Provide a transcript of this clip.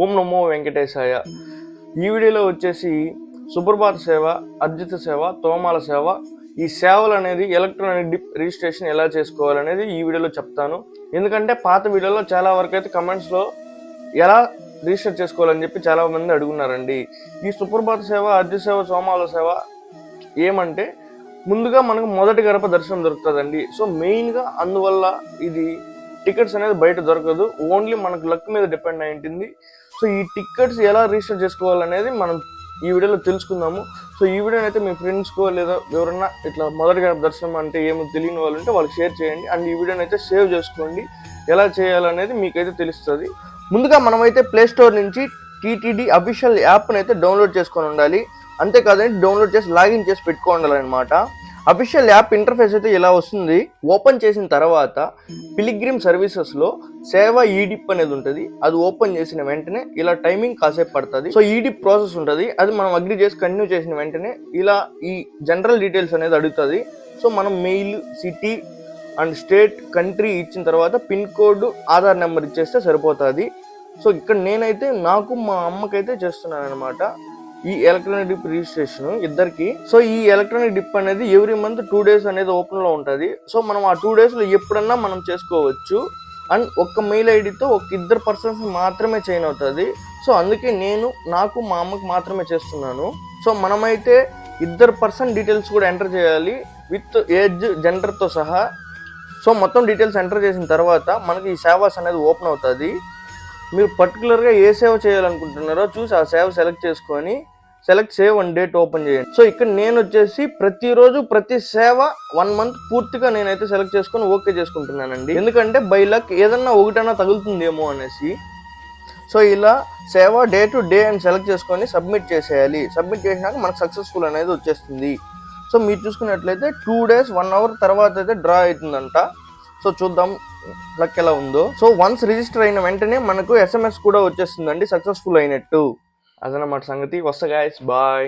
ఓం నమో వెంకటేశాయ. ఈ వీడియోలో వచ్చేసి సుప్రభాత సేవ, అర్జిత సేవ, తోమాల సేవ, ఈ సేవలు అనేది ఎలక్ట్రానిక్ డిప్ రిజిస్ట్రేషన్ ఎలా చేసుకోవాలనేది ఈ వీడియోలో చెప్తాను. ఎందుకంటే పాత వీడియోలో చాలా వరకు అయితే కమెంట్స్లో ఎలా రిజిస్టర్ చేసుకోవాలని చెప్పి చాలా మంది అడుగున్నారండి. ఈ సుప్రభాత సేవ, అర్జిత సేవ, తోమాల సేవ ఏమంటే ముందుగా మనకు మొదటి గడప దర్శనం దొరుకుతుందండి. సో మెయిన్గా అందువల్ల ఇది టికెట్స్ అనేది బయట దొరకదు, ఓన్లీ మనకు లక్ మీద డిపెండ్ అయి ఉంటుంది. సో ఈ టికెట్స్ ఎలా రిజిస్టర్ చేసుకోవాలనేది మనం ఈ వీడియోలో తెలుసుకుందాము. సో ఈ వీడియోని అయితే మీ ఫ్రెండ్స్కో లేదా ఎవరన్నా ఇట్లా మొదటి గడప దర్శనం అంటే ఏమో తెలియని వాళ్ళు ఉంటే వాళ్ళకి షేర్ చేయండి. అండ్ ఈ వీడియోని అయితే సేవ్ చేసుకోండి. ఎలా చేయాలనేది మీకైతే తెలుస్తుంది. ముందుగా మనమైతే ప్లేస్టోర్ నుంచి టీటీడీ అఫీషియల్ యాప్ని అయితే డౌన్లోడ్ చేసుకొని ఉండాలి. అంతేకాదండి, డౌన్లోడ్ చేసి లాగిన్ చేసి పెట్టుకోవాలన్నమాట. అఫీషియల్ యాప్ ఇంటర్ఫేస్ అయితే ఇలా వస్తుంది. ఓపెన్ చేసిన తర్వాత పిలిగ్రిమ్ సర్వీసెస్లో సేవ ఈడిప్ అనేది ఉంటుంది. అది ఓపెన్ చేసిన వెంటనే ఇలా టైమింగ్ కాసేపు పడుతుంది. సో ఈడిప్ ప్రాసెస్ ఉంటుంది. అది మనం అగ్రి చేసి కంటిన్యూ చేసిన వెంటనే ఇలా ఈ జనరల్ డీటెయిల్స్ అనేది అడుగుతుంది. సో మనం mail, city and state, country ఇచ్చిన తర్వాత పిన్ కోడ్, ఆధార్ నెంబర్ ఇచ్చేస్తే సరిపోతుంది. సో ఇక్కడ నేనైతే నాకు మా అమ్మకైతే చేస్తున్నాను అనమాట ఈ ఎలక్ట్రానిక్ డిప్ రిజిస్ట్రేషన్ ఇద్దరికి. సో ఈ ఎలక్ట్రానిక్ డిప్ అనేది ఎవ్రీ మంత్ 2 days అనేది ఓపెన్లో ఉంటుంది. సో మనం ఆ 2 daysలో ఎప్పుడన్నా మనం చేసుకోవచ్చు. అండ్ ఒక్క మెయిల్ ఐడితో ఒక ఇద్దరు పర్సన్స్ మాత్రమే చైన్ అవుతుంది. సో అందుకే నేను నాకు మా అమ్మకి మాత్రమే చేస్తున్నాను. సో మనమైతే ఇద్దరు పర్సన్ డీటెయిల్స్ కూడా ఎంటర్ చేయాలి, విత్ ఏజ్, జెండర్తో సహా. సో మొత్తం డీటెయిల్స్ ఎంటర్ చేసిన తర్వాత మనకి ఈ సేవాస్ అనేది ఓపెన్ అవుతుంది. మీరు పర్టికులర్గా ఏ సేవ చేయాలనుకుంటున్నారో చూసి ఆ సేవ సెలెక్ట్ చేసుకొని సేవ్ అండ్ డేట్ ఓపెన్ చేయండి. సో ఇక్కడ నేను వచ్చేసి ప్రతిరోజు ప్రతి సేవ 1 month పూర్తిగా నేనైతే సెలెక్ట్ చేసుకొని ఓకే చేసుకుంటున్నానండి. ఎందుకంటే బై లక్ ఏదన్నా ఒకటైనా తగులుతుందేమో అనేసి. సో ఇలా సేవ డే టు డే అని సెలెక్ట్ చేసుకొని సబ్మిట్ చేసేయాలి. సబ్మిట్ చేసినాక మనకు సక్సెస్ఫుల్ అనేది వచ్చేస్తుంది. సో మీరు చూసుకున్నట్లయితే 2 days 1 hour తర్వాత అయితే డ్రా అవుతుందంట. సో చూద్దాం లక్ ఎలా ఉందో. సో వన్స్ రిజిస్టర్ అయిన వెంటనే మనకు SMS కూడా వచ్చేస్తుందండి సక్సెస్ఫుల్ అయినట్టు. అదనమాట సంగతి. వస్తా గాయ్స్, బాయ్.